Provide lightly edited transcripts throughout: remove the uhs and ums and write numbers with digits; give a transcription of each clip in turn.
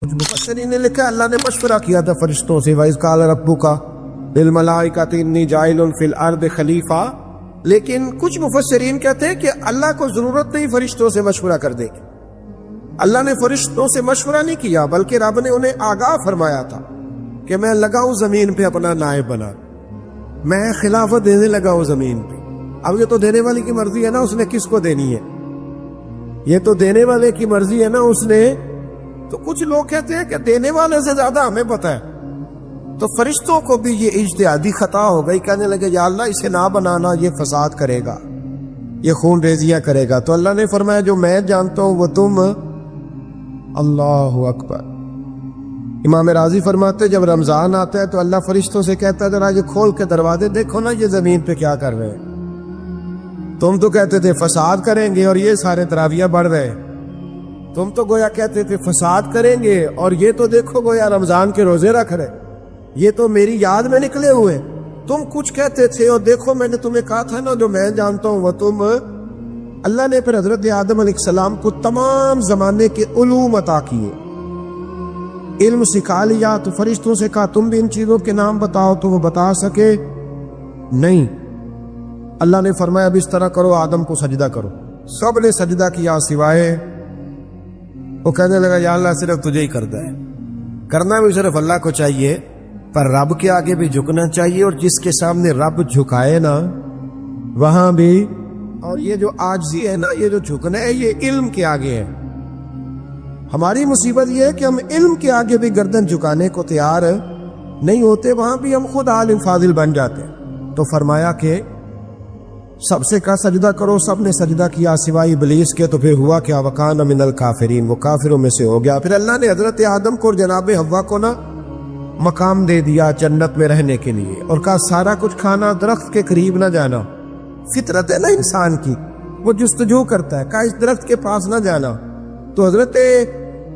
کچھ مفسرین نے لکھا اللہ نے مشورہ کیا تھا فرشتوں سے وَإِذْ قَالَ رَبُّكَ لِلْمَلَائِكَةِ إِنِّي جَاعِلٌ فِي الْأَرْضِ خلیفہ، لیکن کچھ مفسرین کہتے ہیں کہ اللہ کو ضرورت نہیں فرشتوں سے مشورہ کرنے کی. اللہ نے فرشتوں سے مشورہ نہیں کیا بلکہ رب نے انہیں آگاہ فرمایا تھا کہ میں لگا ہوں زمین پہ اپنا نائب بنا، میں خلافت دینے لگا ہوں زمین پہ. اب یہ تو دینے والے کی مرضی ہے نا اس نے کس کو دینی ہے، یہ تو دینے والے کی مرضی ہے نا اس نے. تو کچھ لوگ کہتے ہیں کہ دینے والے سے زیادہ ہمیں پتہ ہے. تو فرشتوں کو بھی یہ اجتہادی خطا ہو گئی، کہنے لگے یا اللہ اسے نہ بنانا، یہ فساد کرے گا، یہ خون ریزیاں کرے گا. تو اللہ نے فرمایا جو میں جانتا ہوں وہ تم. اللہ اکبر. امام راضی فرماتے جب رمضان آتا ہے تو اللہ فرشتوں سے کہتا ہے ذرا یہ کھول کے دروازے دیکھو نا یہ زمین پہ کیا کر رہے ہیں. تم تو کہتے تھے فساد کریں گے اور یہ سارے تراویح بڑھ رہے ہیں. تم تو گویا کہتے تھے فساد کریں گے اور یہ تو دیکھو گویا رمضان کے روزے رکھ رہے، یہ تو میری یاد میں نکلے ہوئے. تم کچھ کہتے تھے اور دیکھو میں نے تمہیں کہا تھا نا جو میں جانتا ہوں وہ تم. اللہ نے پھر حضرت آدم علیہ السلام کو تمام زمانے کے علوم عطا کیے، علم سکھا لیا. تو فرشتوں سے کہا تم بھی ان چیزوں کے نام بتاؤ، تو وہ بتا سکے نہیں. اللہ نے فرمایا اب اس طرح کرو آدم کو سجدہ کرو. سب نے سجدہ کیا سوائے وہ. کہنے لگا یا اللہ صرف تجھے ہی کرتا ہے، کرنا بھی صرف اللہ کو چاہیے، پر رب کے آگے بھی جھکنا چاہیے، اور جس کے سامنے رب جھکائے نا وہاں بھی. اور یہ جو عاجزی ہے نا، یہ جو جھکنا ہے یہ علم کے آگے ہے. ہماری مصیبت یہ ہے کہ ہم علم کے آگے بھی گردن جھکانے کو تیار نہیں ہوتے، وہاں بھی ہم خود عالم فاضل بن جاتے ہیں. تو فرمایا کہ سب سے کہا سجدہ کرو، سب نے سجدہ کیا سوائے ابلیس کے. تو پھر ہوا کیا وَكَانَ مِنَ الْكَافِرِينَ، وہ کافروں میں سے ہو گیا. پھر اللہ نے حضرت آدم کو اور جناب حوا کو نا مقام دے دیا جنت میں رہنے کے لیے، اور کہا سارا کچھ کھانا، درخت کے قریب نہ جانا. فطرت ہے نا انسان کی، وہ جستجو کرتا ہے، کہا اس درخت کے پاس نہ جانا. تو حضرت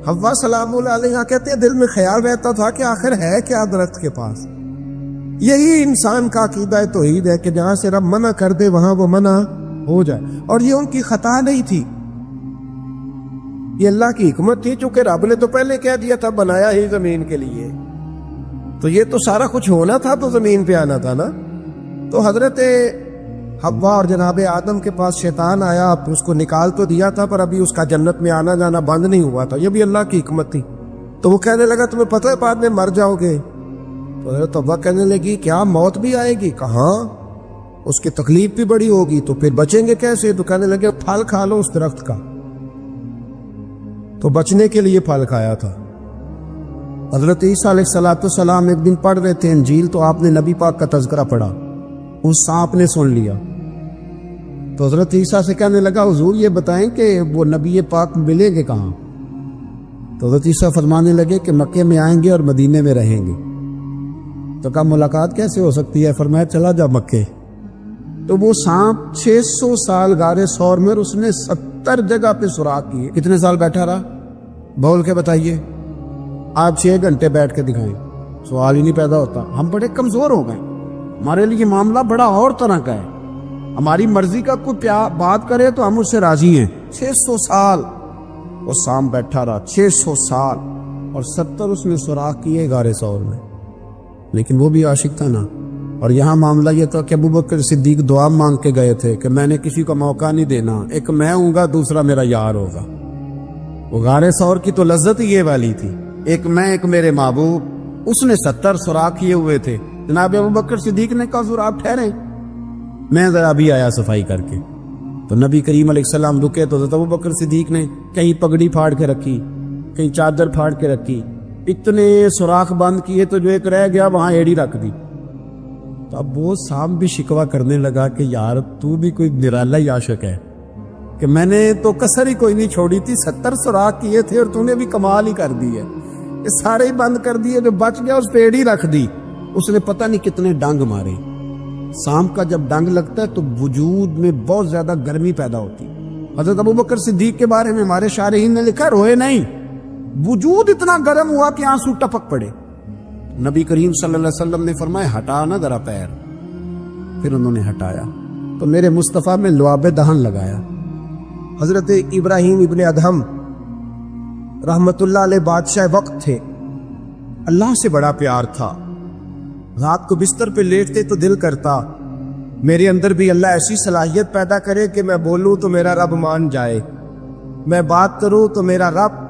حوا سلام اللہ علیہ کہتے ہیں دل میں خیال رہتا تھا کہ آخر ہے کیا درخت کے پاس. یہی انسان کا عقیدہ توحید ہے کہ جہاں سے رب منع کر دے وہاں وہ منع ہو جائے. اور یہ ان کی خطا نہیں تھی، یہ اللہ کی حکمت تھی، چونکہ رب نے تو پہلے کہہ دیا تھا بنایا ہی زمین کے لیے، تو یہ تو سارا کچھ ہونا تھا تو زمین پہ آنا تھا نا. تو حضرت حوا اور جناب آدم کے پاس شیطان آیا، اس کو نکال تو دیا تھا پر ابھی اس کا جنت میں آنا جانا بند نہیں ہوا تھا، یہ بھی اللہ کی حکمت تھی. تو وہ کہنے لگا تمہیں پتہ ہے بعد میں مر جاؤ گے. تو حضرت حوا کہنے لگی کیا موت بھی آئے گی؟ کہاں، اس کی تکلیف بھی بڑی ہوگی، تو پھر بچیں گے کیسے؟ تو کہنے لگے پھل کھا لو اس درخت کا. تو بچنے کے لیے پھل کھایا تھا. حضرت عیسیٰ علیہ السلام ایک دن پڑھ رہے تھے انجیل، تو آپ نے نبی پاک کا تذکرہ پڑھا، اس سانپ نے سن لیا. تو حضرت عیسیٰ سے کہنے لگا حضور یہ بتائیں کہ وہ نبی پاک ملیں گے کہاں؟ تو حضرت عیسیٰ فرمانے لگے کہ مکے میں آئیں گے اور مدینے میں رہیں گے. تو کہا ملاقات کیسے ہو سکتی ہے؟ فرمایا چلا جا مکے. تو وہ سانپ 600 سال غار ثور میں، اس نے 70 جگہ پہ سوراخ کیے. کتنے سال بیٹھا رہا؟ بول کے بتائیے. آپ 6 گھنٹے بیٹھ کے دکھائیں، سوال ہی نہیں پیدا ہوتا. ہم بڑے کمزور ہو گئے، ہمارے لیے معاملہ بڑا اور طرح کا ہے. ہماری مرضی کا کوئی بات کرے تو ہم اس سے راضی ہیں. 600 سال وہ سانپ بیٹھا رہا، 600 سال، اور 70 اس نے سوراخ کیے غار ثور میں. لیکن وہ بھی عاشق تھا نا. اور یہاں معاملہ یہ تھا کہ ابوبکر صدیق دعا مانگ کے گئے تھے کہ میں نے کسی کو موقع نہیں دینا، ایک میں ہوں گا دوسرا میرا یار ہوگا. وہ غار ثور کی تو لذت ہی یہ والی تھی، ایک میں ایک میرے محبوب. اس نے 70 سوراخ کیے ہوئے تھے. جناب ابوبکر صدیق نے کہا حضور آپ ٹھہریں، میں ذرا بھی آیا صفائی کر کے. تو نبی کریم علیہ السلام رکے تو حضرت ابوبکر صدیق نے کہیں پگڑی پھاڑ کے رکھی، کہیں چادر پھاڑ کے رکھی، اتنے سوراخ بند کیے تو جو ایک رہ گیا وہاں ایڑی رکھ دی. تو اب وہ سانپ بھی شکوہ کرنے لگا کہ یار تو بھی کوئی نرالا ہی عاشق ہے کہ میں نے تو کسر ہی کوئی نہیں چھوڑی تھی، 70 سوراخ کیے تھے اور تو نے بھی کمال ہی کر دی ہے، یہ سارے ہی بند کر دیے، جو بچ گیا اس پہ ایڑی رکھ دی. اس نے پتہ نہیں کتنے ڈنگ مارے. سانپ کا جب ڈنگ لگتا ہے تو وجود میں بہت زیادہ گرمی پیدا ہوتی. حضرت ابوبکر صدیق کے بارے میں ہمارے شارحین نے لکھا روئے نہیں، وجود اتنا گرم ہوا کہ آنسو ٹپک پڑے. نبی کریم صلی اللہ علیہ وسلم نے فرمایا ہٹا نہ ذرا پیر. پھر انہوں نے ہٹایا تو میرے مصطفیٰ میں لعاب دہن لگایا. حضرت ابراہیم ابن ادہم رحمت اللہ علیہ بادشاہ وقت تھے، اللہ سے بڑا پیار تھا۔ رات کو بستر پہ لیٹتے تو دل کرتا میرے اندر بھی اللہ ایسی صلاحیت پیدا کرے کہ میں بولوں تو میرا رب مان جائے، میں بات کروں تو میرا رب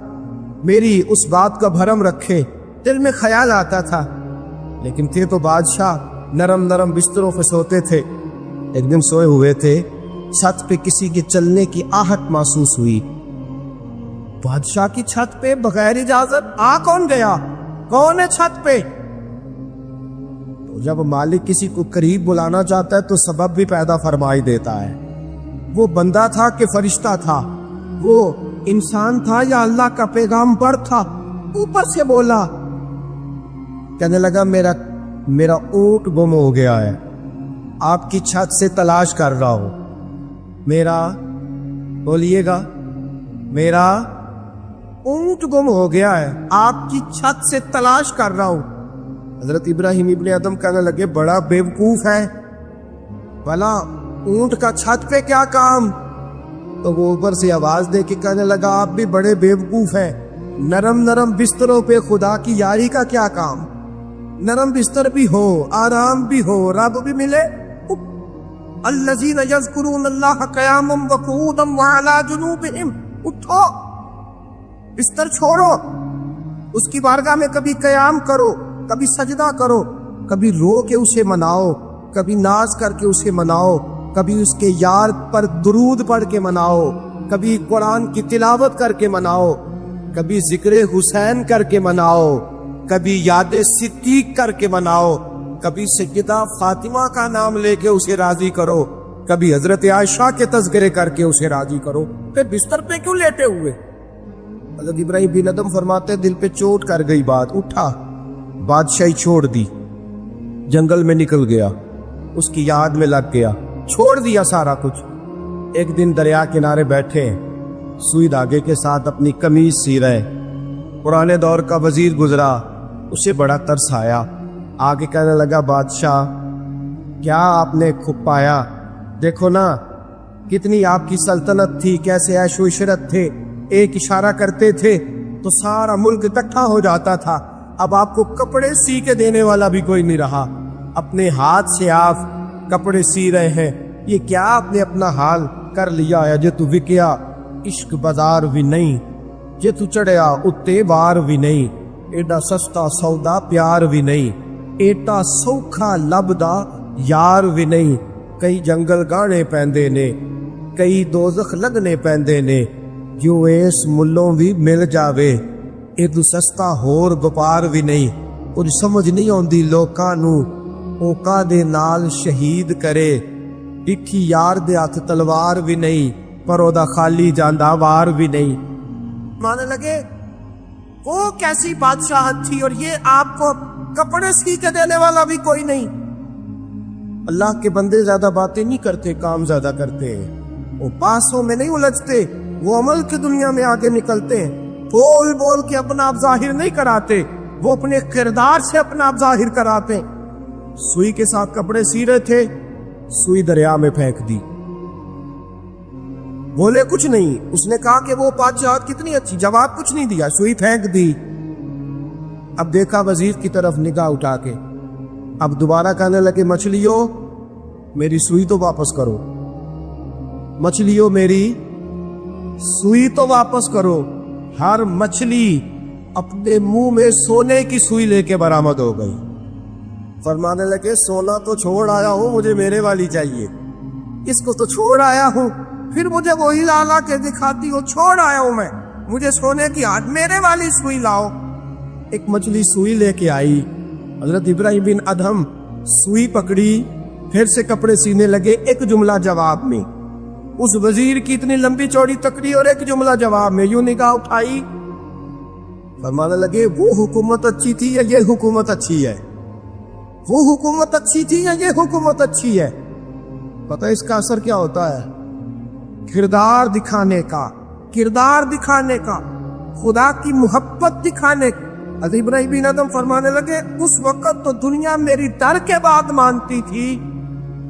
میری اس بات کا بھرم رکھے۔ دل میں خیال آتا تھا، لیکن تھے تو بادشاہ نرم نرم بستروں پہ سوتے تھے۔ ایک دن سوئے ہوئے تھے، چھت پہ کسی کے چلنے کی آہٹ محسوس ہوئی۔ بادشاہ کی چھت پہ بغیر اجازت کون گیا؟ کون ہے چھت پہ؟ تو جب مالک کسی کو قریب بلانا چاہتا ہے تو سبب بھی پیدا فرمائی دیتا ہے۔ وہ بندہ تھا کہ فرشتہ تھا؟ وہ انسان تھا یا اللہ کا پیغامبر تھا؟ اوپر سے بولا، کہنے لگا میرا اونٹ گم ہو گیا ہے، آپ کی چھت سے تلاش کر رہا ہوں۔ میرا بولیے گا، میرا اونٹ گم ہو گیا ہے، آپ کی چھت سے تلاش کر رہا ہوں۔ حضرت ابراہیم ابن ادم کہنے لگے بڑا بیوقوف ہے، بھلا اونٹ کا چھت پہ کیا کام؟ تو وہ اوپر سے آواز دے کے کہنے لگا آپ بھی بڑے بیوقوف ہیں، نرم نرم بستروں پہ خدا کی یاری کا کیا کام؟ نرم بستر بھی ہو، آرام بھی ہو، رب بھی ملے۔ الذین یذکرون اللہ قیاما وقعودا وعلی جنوبہم، اٹھو، بستر چھوڑو، اس کی بارگاہ میں کبھی قیام کرو، کبھی سجدہ کرو، کبھی رو کے اسے مناؤ، کبھی ناز کر کے اسے مناؤ، کبھی اس کے یار پر درود پڑھ کے مناؤ، کبھی قرآن کی تلاوت کر کے مناؤ، کبھی ذکر حسین کر کے مناؤ، کبھی یاد صدیق کر کے مناؤ، کبھی سیدہ فاطمہ کا نام لے کے اسے راضی کرو، کبھی حضرت عائشہ کے تذکرے کر کے اسے راضی کرو، پھر بستر پہ کیوں لیٹے ہوئے؟ حضرت ابراہیم بن ادم فرماتے دل پہ چوٹ کر گئی بات، اٹھا، بادشاہی چھوڑ دی، جنگل میں نکل گیا، اس کی یاد میں لگ گیا، چھوڑ دیا سارا کچھ۔ ایک دن دریا کنارے بیٹھے، سوئی دھاگے کے ساتھ اپنی قمیض سی رہے، پرانے دور کا وزیر گزرا، اسے بڑا ترس آیا، آگے کہنے لگا بادشاہ کیا آپ نے کھپ پایا؟ دیکھو نا کتنی آپ کی سلطنت تھی، کیسے عیش و عشرت تھے، ایک اشارہ کرتے تھے تو سارا ملک اکٹھا ہو جاتا تھا، اب آپ کو کپڑے سی کے دینے والا بھی کوئی نہیں رہا، اپنے ہاتھ سے آپ کپڑے سی رہے ہیں، یہ کیا آپ نے اپنا حال کر لیا ہے؟ جے تو وکیا عشق بازار بھی نہیں، جے تو چڑھیا اتے بار بھی نہیں، ایڈا سستا سودا پیار بھی نہیں، ایٹا سوکھا لبدا یار بھی نہیں، کئی جنگل گانے پیندے نے، کئی دوزخ لگنے پیندے نے، جو اس ملوں بھی مل جاوے، ایڈو سستا ہور وپار بھی نہیں، کچھ سمجھ نہیں آندی لوکاں نوں، اوکا دے نال شہید کرے، ڈٹھی یار دے ہاتھ تلوار بھی نہیں، پر او دا خالی جاندا وار بھی نہیں۔ مانے لگے وہ کیسی بادشاہت تھی اور یہ آپ کو کپڑے سی کے دینے والا بھی کوئی نہیں۔ اللہ کے بندے زیادہ باتیں نہیں کرتے، کام زیادہ کرتے ہیں، وہ پاسوں میں نہیں الجھتے، وہ عمل کی دنیا میں آگے نکلتے ہیں، بول بول کے اپنا آپ ظاہر نہیں کراتے، وہ اپنے کردار سے اپنا آپ ظاہر کراتے۔ سوئی کے ساتھ کپڑے سی رہے تھے، سوئی دریا میں پھینک دی، بولے کچھ نہیں، اس نے کہا کہ وہ بادشاہت کتنی اچھی، جواب کچھ نہیں دیا، سوئی پھینک دی۔ اب دیکھا وزیر کی طرف نگاہ اٹھا کے، اب دوبارہ کہنے لگے مچھلیوں میری سوئی تو واپس کرو، مچھلیوں میری سوئی تو واپس کرو۔ ہر مچھلی اپنے منہ میں سونے کی سوئی لے کے برآمد ہو گئی، فرمانے لگے سونا تو چھوڑ آیا ہوں، مجھے میرے والی چاہیے، اس کو تو چھوڑ آیا ہوں، پھر مجھے وہی لالا کے دکھاتی ہو، چھوڑ آیا ہوں میں، مجھے سونے کی ہاتھ میرے والی سوئی لاؤ۔ ایک مچھلی سوئی لے کے آئی، حضرت ابراہیم بن ادھم سوئی پکڑی، پھر سے کپڑے سینے لگے، ایک جملہ جواب میں، اس وزیر کی اتنی لمبی چوڑی تکڑی اور ایک جملہ جواب میں، یوں نگاہ اٹھائی، فرمانے لگے وہ حکومت اچھی تھی یا یہ حکومت اچھی ہے، وہ حکومت اچھی تھی یا یہ حکومت اچھی ہے۔ پتہ اس کا اثر کیا ہوتا ہے؟ کردار دکھانے کا، کردار دکھانے کا، خدا کی محبت دکھانے کا۔ حضرت ابراہیم بن ادم فرمانے لگے اس وقت تو دنیا میری ڈر کے بعد مانتی تھی،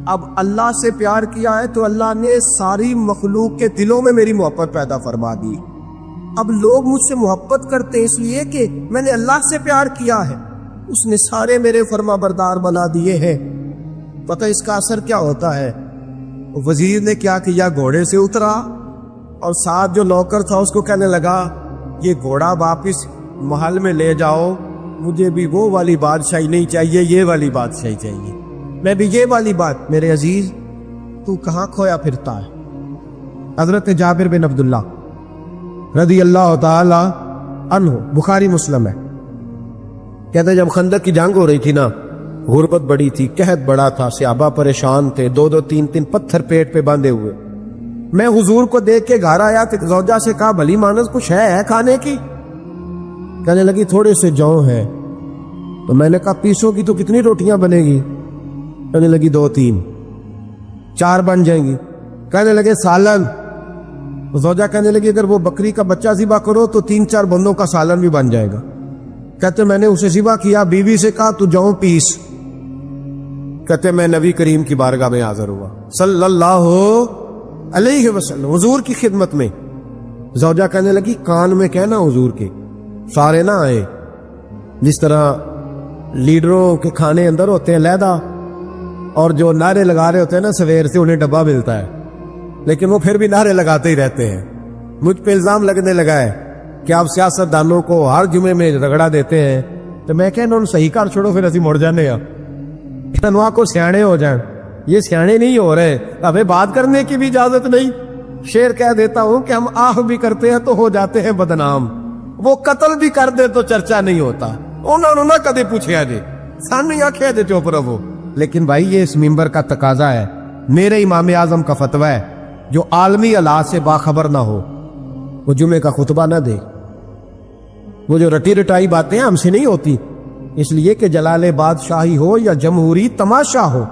اب اللہ سے پیار کیا ہے تو اللہ نے ساری مخلوق کے دلوں میں میری محبت پیدا فرما دی۔ اب لوگ مجھ سے محبت کرتے ہیں اس لیے کہ میں نے اللہ سے پیار کیا ہے، اس نے سارے میرے فرما بردار بنا دیے ہیں۔ پتہ اس کا اثر کیا ہوتا ہے؟ وزیر نے کیا کیا، گھوڑے سے اترا اور ساتھ جو نوکر تھا اس کو کہنے لگا یہ گھوڑا واپس محل میں لے جاؤ، مجھے بھی وہ والی بادشاہی نہیں چاہیے، یہ والی بادشاہی چاہیے، میں بھی یہ والی بات۔ میرے عزیز تو کہاں کھویا پھرتا ہے؟ حضرت جابر بن عبداللہ رضی اللہ تعالی عنہ، بخاری مسلم ہے، کہتے ہیں جب خندق کی جنگ ہو رہی تھی نا، غربت بڑی تھی، قحط بڑا تھا، صحابہ پریشان تھے، 2-2 3-3 پتھر پیٹ پہ باندھے ہوئے۔ میں حضور کو دیکھ کے گھر آیا تو زوجہ سے کہا بھلی مانس کچھ ہے کھانے کی؟ کہنے لگی تھوڑے سے جو ہیں۔ تو میں نے کہا پیسوں کی تو کتنی روٹیاں بنے گی؟ کہنے لگی 2-3، 4 بن جائیں گی۔ کہنے لگے سالن؟ زوجہ کہنے لگی اگر وہ بکری کا بچہ ذبح کرو تو 3-4 بندوں کا سالن بھی بن جائے گا۔ کہتے میں نے اسے ذبح کیا، بیوی سے کہا تو جاؤ پیس۔ کہتے میں نبی کریم کی بارگاہ میں حاضر ہوا صلی اللہ علیہ وسلم، حضور کی خدمت میں۔ زوجہ کہنے لگی کان میں کہنا حضور کے، سارے نہ آئے، جس طرح لیڈروں کے کھانے اندر ہوتے ہیں علیحدہ، اور جو نعرے لگا رہے ہوتے ہیں نا سویر سے انہیں ڈبہ ملتا ہے، لیکن وہ پھر بھی نعرے لگاتے ہی رہتے ہیں۔ مجھ پہ الزام لگنے لگا ہے کہ آپ سیاست دانوں کو ہر جمعے میں رگڑا دیتے ہیں، تو میں کہنا ان صحیح کر چھوڑو، پھر اسی مڑ جانے تنوا کو سیانے ہو جائیں۔ یہ سیانے نہیں ہو رہے، ابھی بات کرنے کی بھی اجازت نہیں۔ شعر کہہ دیتا ہوں کہ ہم آہ بھی کرتے ہیں تو ہو جاتے ہیں بدنام، وہ قتل بھی کر دے تو چرچا نہیں ہوتا۔ انہوں نے کدے پوچھا جی سانو یا کہہ دے چوپ رہو۔ لیکن بھائی یہ اس ممبر کا تقاضا ہے، میرے امام اعظم کا فتویٰ ہے، جو عالمی حالات سے باخبر نہ ہو وہ جمعے کا خطبہ نہ دے۔ وہ جو رٹی رٹائی باتیں ہم سے نہیں ہوتی، اس لیے کہ جلال بادشاہی ہو یا جمہوری تماشا ہو،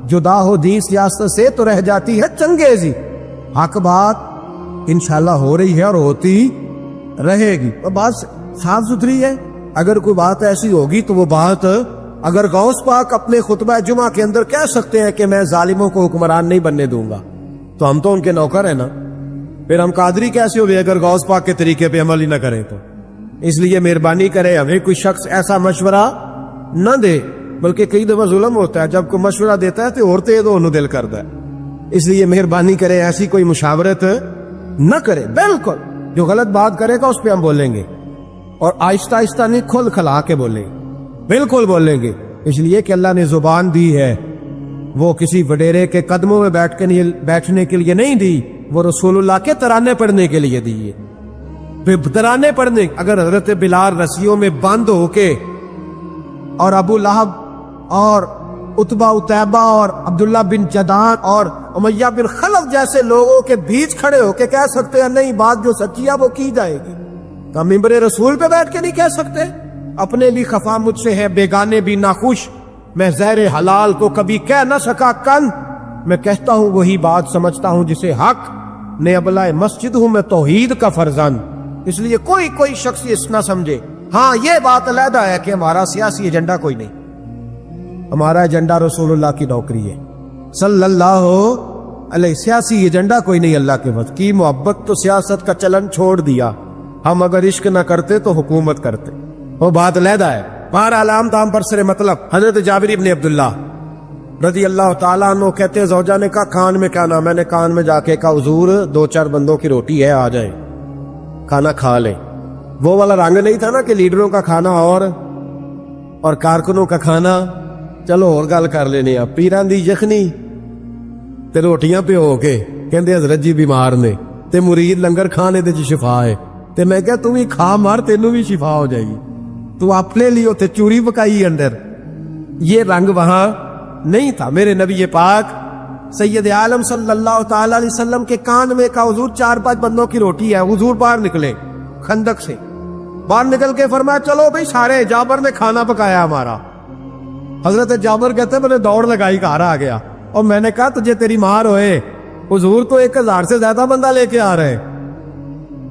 جدا ہو دین سیاست سے تو رہ جاتی ہے چنگیزی۔ حق بات انشاءاللہ ہو رہی ہے اور ہوتی رہے گی، اور بات صاف ستھری ہے۔ اگر کوئی بات ایسی ہوگی تو وہ بات اگر غوث پاک اپنے خطبہ جمعہ کے اندر کہہ سکتے ہیں کہ میں ظالموں کو حکمران نہیں بننے دوں گا، تو ہم تو ان کے نوکر ہیں نا، پھر ہم قادری کیسے ہوئے اگر غوث پاک کے طریقے پہ عمل ہی نہ کریں تو۔ اس لیے مہربانی کرے ہمیں کوئی شخص ایسا مشورہ نہ دے، بلکہ کئی دفعہ ظلم ہوتا ہے، جب کوئی مشورہ دیتا ہے تو عورتیں تو انہوں دل کرتا ہے۔ اس لیے مہربانی کرے ایسی کوئی مشاورت نہ کرے، بالکل جو غلط بات کرے گا اس پہ ہم بولیں گے، اور آہستہ آہستہ نہیں، کھل کھلا کے بولیں گے، بالکل بولیں گے، اس لیے کہ اللہ نے زبان دی ہے، وہ کسی وڈیرے کے قدموں میں بیٹھنے کے لیے نہیں دی، وہ رسول اللہ کے ترانے پڑھنے کے لیے دی ہے۔ ترانے پڑھنے، اگر حضرت بلال رسیوں میں بند ہو کے اور ابو لہب اور عتبہ اتیبہ اور عبداللہ بن جدان اور امیہ بن خلف جیسے لوگوں کے بیچ کھڑے ہو کے کہہ سکتے ہیں نہیں بات جو سچی ہے وہ کی جائے گی، تو ہم ممبر رسول پہ بیٹھ کے نہیں کہہ سکتے؟ اپنے بھی خفا مجھ سے ہے، بیگانے بھی ناخوش، میں زہر حلال کو کبھی کہہ نہ سکا کن، میں کہتا ہوں وہی بات سمجھتا ہوں جسے حق نے ابلائے مسجد ہوں میں توحید کا فرزند۔ اس لیے کوئی شخص اس نہ سمجھے، ہاں یہ بات علیحدہ ہے کہ ہمارا سیاسی ایجنڈا کوئی نہیں، ہمارا ایجنڈا رسول اللہ کی نوکری ہے صلی اللہ علیہ، سیاسی ایجنڈا کوئی نہیں۔ اللہ کے وقت کی محبت تو سیاست کا چلن چھوڑ دیا، ہم اگر عشق نہ کرتے تو حکومت کرتے، وہ بات علیحدہ ہے۔ بہرحال عام طام پر سر مطلب حضرت جابر ابن عبداللہ رضی اللہ تعالیٰ عنہ کہتے ہیں زوجہ نے کہا کان میں کیا نام، میں نے کان میں جا کے کہا حضور 2-4 بندوں کی روٹی ہے، آ جائیں کھانا کھا لیں۔ وہ والا رنگ نہیں تھا نا کہ لیڈروں کا کھانا اور کارکنوں کا کھانا چلو اور گل کر لینے، آپ پیران دی یخنی تے روٹیاں پہ ہو کے کہندے حضرت جی بیمار نے تے مرید لنگر کھانے دے شفا ہے، تے میں کہا تم ہی کھا مار تینوں بھی شفا ہو جائے گی، تو اپنے لیے تے چوری پکائی اندر۔ یہ رنگ وہاں نہیں تھا۔ میرے نبی پاک سید عالم صلی اللہ تعالی علیہ وسلم کے کان میں کہا حضور 4-5 بندوں کی روٹی ہے۔ حضور باہر نکلے خندق سے، باہر نکل کے فرمایا چلو بھائی سارے، جابر نے کھانا پکایا ہمارا۔ حضرت جابر کہتے میں نے دوڑ لگائی، گھر آ گیا اور میں نے کہا تجھے تیری مار ہوئے، حضور تو 1000 سے زیادہ بندہ لے کے آ رہے۔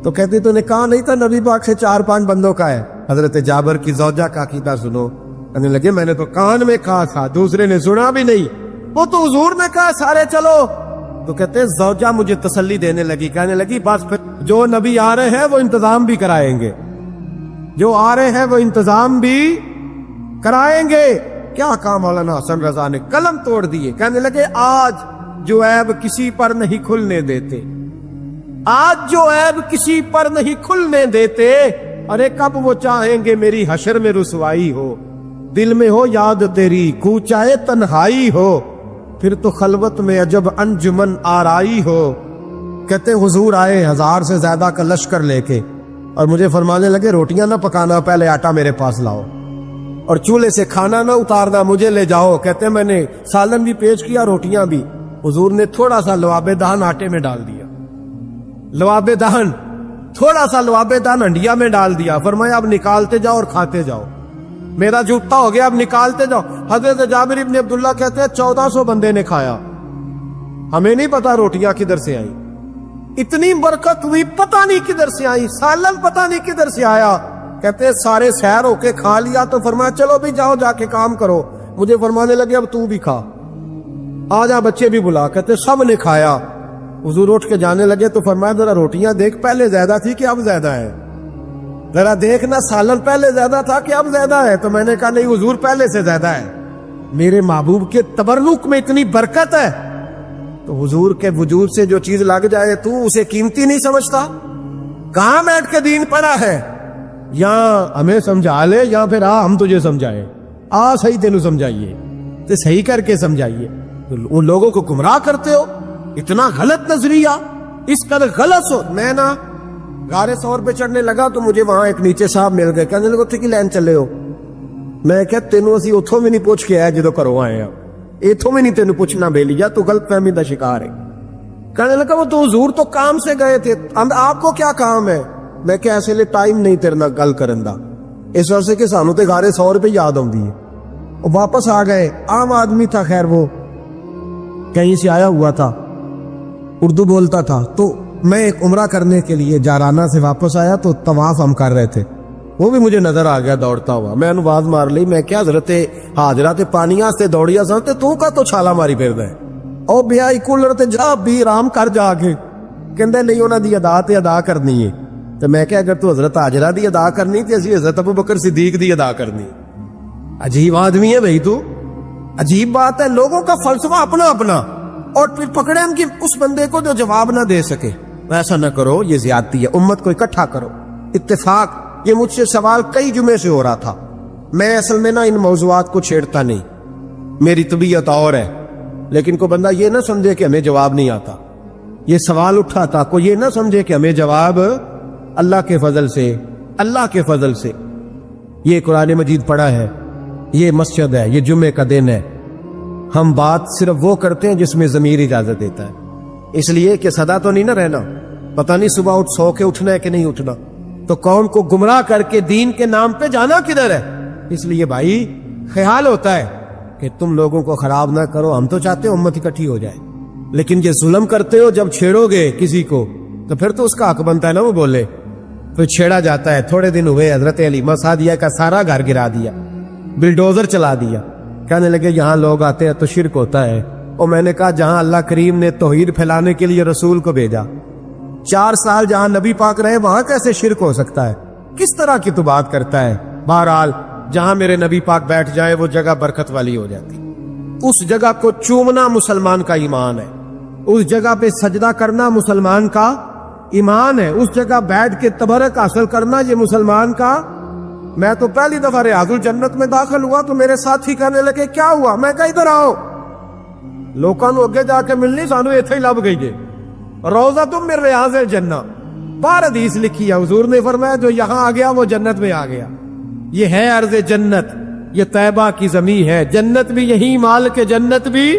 تو کہتی تو نے کہا نہیں تھا نبی پاک سے 4-5 بندوں کا ہے۔ حضرت جابر کی زوجہ کا عقیدہ سنو، کہنے لگے میں نے تو کان میں کہا تھا، دوسرے نے سنا بھی نہیں، وہ تو حضور نے کہا سارے چلو، تو کہتے ہیں زوجہ مجھے تسلی دینے لگی، کہنے لگی بس پھر جو نبی آ رہے ہیں وہ انتظام بھی کرائیں گے، جو آ رہے ہیں وہ انتظام بھی کرائیں گے۔ کیا کہا مولانا حسن رضا نے؟ قلم توڑ دیے، کہنے لگے آج جو عیب کسی پر نہیں کھلنے دیتے، آج جو عیب کسی پر نہیں کھلنے دیتے، ارے کب وہ چاہیں گے میری حشر میں رسوائی ہو، دل میں ہو یاد تیری کوچائے تنہائی ہو، پھر تو خلوت میں عجب انجمن آرائی ہو۔ کہتے حضور آئے 1000 سے زیادہ کا لشکر لے کے، اور مجھے فرمانے لگے روٹیاں نہ پکانا، پہلے آٹا میرے پاس لاؤ، اور چولہے سے کھانا نہ اتارنا، مجھے لے جاؤ۔ کہتے میں نے سالن بھی پیش کیا، روٹیاں بھی۔ حضور نے تھوڑا سا لواب دہن آٹے میں ڈال دیا، لواب دہن، تھوڑا سا لواب دہن ہنڈیا میں ڈال دیا، فرمایا اب نکالتے جاؤ اور کھاتے جاؤ، میرا جوتا ہو گیا اب نکالتے جاؤ۔ حضرت جابر ابن عبداللہ کہتے ہیں 1400 بندے نے کھایا، ہمیں نہیں پتا روٹیاں کدھر سے آئیں، اتنی برکت ہوئی پتہ نہیں کدھر سے آئی، سالن پتہ نہیں کدھر سے آیا۔ کہتے ہیں سارے سیر ہو کے کھا لیا تو فرمایا چلو بھی جاؤ جا کے کام کرو، مجھے فرمانے لگے اب تو بھی کھا، آ جا بچے بھی بلا۔ کہتے سب نے کھایا، حضور اٹھ کے جانے لگے تو فرمایا ذرا روٹیاں دیکھ پہلے زیادہ تھی کہ اب زیادہ ہے، ذرا دیکھنا سالن پہلے زیادہ تھا کہ اب زیادہ ہے۔ تو میں نے کہا نہیں حضور پہلے سے زیادہ ہے، میرے محبوب کے تبرک میں اتنی برکت ہے۔ تو حضور کے وجود سے جو چیز لگ جائے تو اسے قیمتی نہیں سمجھتا؟ کہاں بیٹھ کے دین پڑھا ہے؟ یا ہمیں سمجھا لے یا پھر ہم تجھے سمجھائیں، صحیح تینوں سمجھائیے تو صحیح کر کے سمجھائیے۔ ان لوگوں کو گمراہ کرتے ہو، اتنا غلط نظریہ، اس قدر غلط سو۔ میں نا غار ثور پہ چڑھنے لگا تو مجھے وہاں ایک نیچے صاحب مل گئے، کہنے لگے اتنے کی لین چلے ہو؟ میں کہ تینوں اسی اتھوں میں نہیں پوچھ کے آیا جدو کرو آئے ہیں، ایتھوں میں نہیں تینوں پوچھنا بے لیا، تو غلط فہمی دا شکار ہے۔ کہنے لگا وہ تو حضور تو کام سے گئے تھے، آپ کو کیا کام ہے؟ میں کہ ایسے لئے ٹائم نہیں تیرے نال گل کرن دا، اس وجہ سے کہ سانو تے غار ثور پہ یاد آؤندی ہے۔ اور واپس آ گئے، عام آدمی تھا، خیر وہ کہیں سے آیا ہوا تھا، اردو بولتا تھا۔ تو میں ایک عمرہ کرنے کے لیے جارانہ سے واپس آیا تو طواف ہم کر رہے تھے، وہ بھی مجھے نظر آ گیا دوڑتا ہوا، میں انہوں آواز مار لی، میں کیا حضرت حاضرہ تے پانیاں سے دوڑیا سن تے تو کا تو چھالا ماری پھر دے او بیائی کولر تے جا بھی آرام کر جا کے، کہندے نہیں انہاں دی ادا تے ادا کرنی ہے۔ تو میں کہ اگر تو حضرت حاجرہ دی ادا کرنی تے اسی حضرت ابوبکر صدیق دی ادا کرنی۔ عجیب آدمی ہے بھائی تو، عجیب بات ہے، لوگوں کا فلسفہ اپنا اپنا، اور پھر پکڑے ہم کہ اس بندے کو جو جواب نہ دے سکے۔ ایسا نہ کرو، یہ زیادتی ہے، امت کو اکٹھا کرو، اتفاق۔ یہ مجھ سے سوال کئی جمعے سے ہو رہا تھا، میں اصل میں نا ان موضوعات کو چھیڑتا نہیں، میری طبیعت اور ہے، لیکن کوئی بندہ یہ نہ سمجھے کہ ہمیں جواب نہیں آتا۔ یہ سوال اٹھا تھا، کوئی یہ نہ سمجھے کہ ہمیں جواب اللہ کے فضل سے، اللہ کے فضل سے۔ یہ قرآن مجید پڑھا ہے، یہ مسجد ہے، یہ جمعے کا دن ہے، ہم بات صرف وہ کرتے ہیں جس میں ضمیر اجازت دیتا ہے، اس لیے کہ سدا تو نہیں نہ رہنا، پتہ نہیں صبح اٹھ سو کے اٹھنا ہے کہ نہیں اٹھنا، تو قوم کو گمراہ کر کے دین کے نام پہ جانا کدھر ہے؟ اس لیے بھائی خیال ہوتا ہے کہ تم لوگوں کو خراب نہ کرو، ہم تو چاہتے ہو امت اکٹھی ہو جائے، لیکن یہ ظلم کرتے ہو، جب چھیڑو گے کسی کو تو پھر تو اس کا حق بنتا ہے نا وہ بولے، پھر چھیڑا جاتا ہے۔ تھوڑے دن ہوئے حضرت علیمہ سعدیہ کا سارا گھر گرا دیا، بلڈوزر چلا دیا، کہنے لگے یہاں لوگ آتے ہیں تو شرک ہوتا ہے۔ اور میں نے کہا جہاں اللہ کریم نے توحید پھیلانے کے لیے رسول کو بھیجا، 4 سال جہاں نبی پاک رہے وہاں کیسے شرک ہو سکتا ہے؟ کس طرح کی تو بات کرتا ہے؟ بہرحال جہاں میرے نبی پاک بیٹھ جائیں وہ جگہ برکت والی ہو جاتی، اس جگہ کو چومنا مسلمان کا ایمان ہے، اس جگہ پہ سجدہ کرنا مسلمان کا ایمان ہے، اس جگہ بیٹھ کے تبرک حاصل کرنا یہ مسلمان کا۔ میں تو پہلی دفعہ ریاض الجنت میں داخل ہوا تو میرے ساتھی کہنے لگے کیا ہوا؟ میں کہا ادھر آؤ، لوکاں نو اگے جا کے ملنی، سانو ایتھے ہی لب گئی جے، روضہ تم من ریاض الجنہ، بار حدیث لکھی ہے، حضور نے فرمایا جو یہاں آ گیا وہ جنت میں آ گیا۔ یہ ہے ارض جنت، یہ طیبہ کی زمین ہے، جنت بھی یہی، مال کے جنت بھی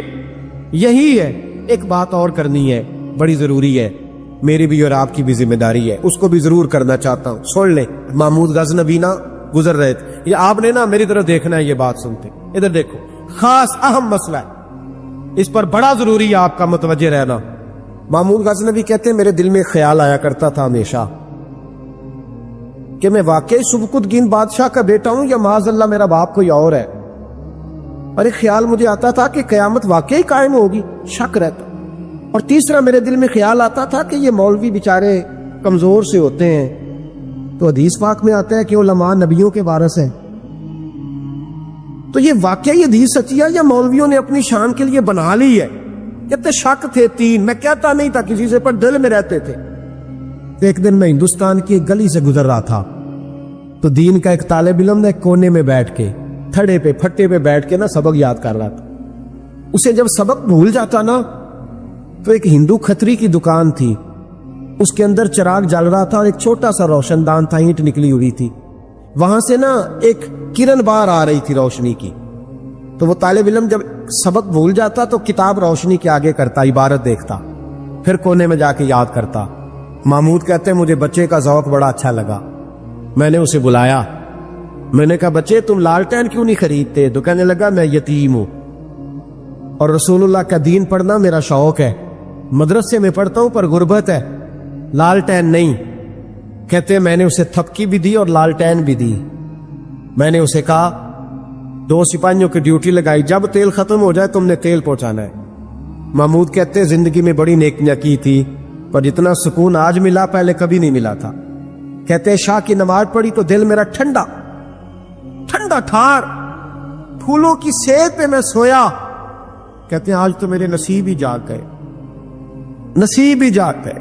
یہی ہے۔ ایک بات اور کرنی ہے، بڑی ضروری ہے، میری بھی اور آپ کی بھی ذمہ داری ہے، اس کو بھی ضرور کرنا چاہتا ہوں۔ سن لیں، محمود غزنوی نا گزر رہے تھے، یہ آپ نے نا میری طرف دیکھنا ہے، یہ بات سنتے ادھر دیکھو، خاص اہم مسئلہ ہے، اس پر بڑا ضروری ہے آپ کا متوجہ رہنا۔ محمود غزنوی کہتے ہیں میرے دل میں خیال آیا کرتا تھا ہمیشہ کہ میں واقعی سبکتگین بادشاہ کا بیٹا ہوں یا معاذ اللہ میرا باپ کوئی اور ہے، اور ایک خیال مجھے آتا تھا کہ قیامت واقعی قائم ہوگی، شک رہتا، اور تیسرا میرے دل میں خیال آتا تھا کہ یہ مولوی بیچارے کمزور سے ہوتے ہیں، تو حدیث پاک میں آتا ہے کہ علماء نبیوں کے وارث ہیں، تو یہ واقعی حدیث سچی ہے یا مولویوں نے اپنی شان کے لیے بنا لی ہے؟ کہتے شک تھے تین، میں کہتا نہیں تھا کسی سے، پر دل میں رہتے تھے۔ ایک دن میں ہندوستان کی ایک گلی سے گزر رہا تھا، تو دین کا ایک طالب علم نے ایک کونے میں بیٹھ کے تھڑے پہ پھٹے پہ بیٹھ کے نا سبق یاد کر رہا تھا۔ اسے جب سبق بھول جاتا نا تو ایک ہندو کھتری کی دکان تھی، اس کے اندر چراغ جل رہا تھا اور ایک چھوٹا سا روشن دان تھا، اینٹ نکلی ہوئی تھی، وہاں سے نا ایک کرن بار آ رہی تھی روشنی کی۔ تو وہ طالب علم جب سبق بھول جاتا تو کتاب روشنی کے آگے کرتا، عبارت دیکھتا، پھر کونے میں جا کے یاد کرتا۔ محمود کہتے ہیں مجھے بچے کا ذوق بڑا اچھا لگا، میں نے اسے بلایا، میں نے کہا بچے تم لالٹین کیوں نہیں خریدتے؟ تو کہنے لگا میں یتیم ہوں اور رسول اللہ کا دین پڑھنا میرا شوق ہے، مدرسے میں پڑھتا ہوں پر غربت ہے، لالٹین نہیں۔ کہتے ہیں میں نے اسے تھپکی بھی دی اور لالٹین بھی دی۔ میں نے اسے کہا 2 سپاہیوں کی ڈیوٹی لگائی، جب تیل ختم ہو جائے تم نے تیل پہنچانا ہے۔ محمود کہتے ہیں زندگی میں بڑی نیکیاں کی تھی پر جتنا سکون آج ملا پہلے کبھی نہیں ملا تھا۔ کہتے ہیں شاہ کی نماز پڑھی تو دل میرا ٹھنڈا ٹھنڈا ٹھار، پھولوں کی سیب پہ میں سویا۔ کہتے ہیں آج تو میرے نصیب ہی جاگ گئے، نصیب ہی جاگ گئے۔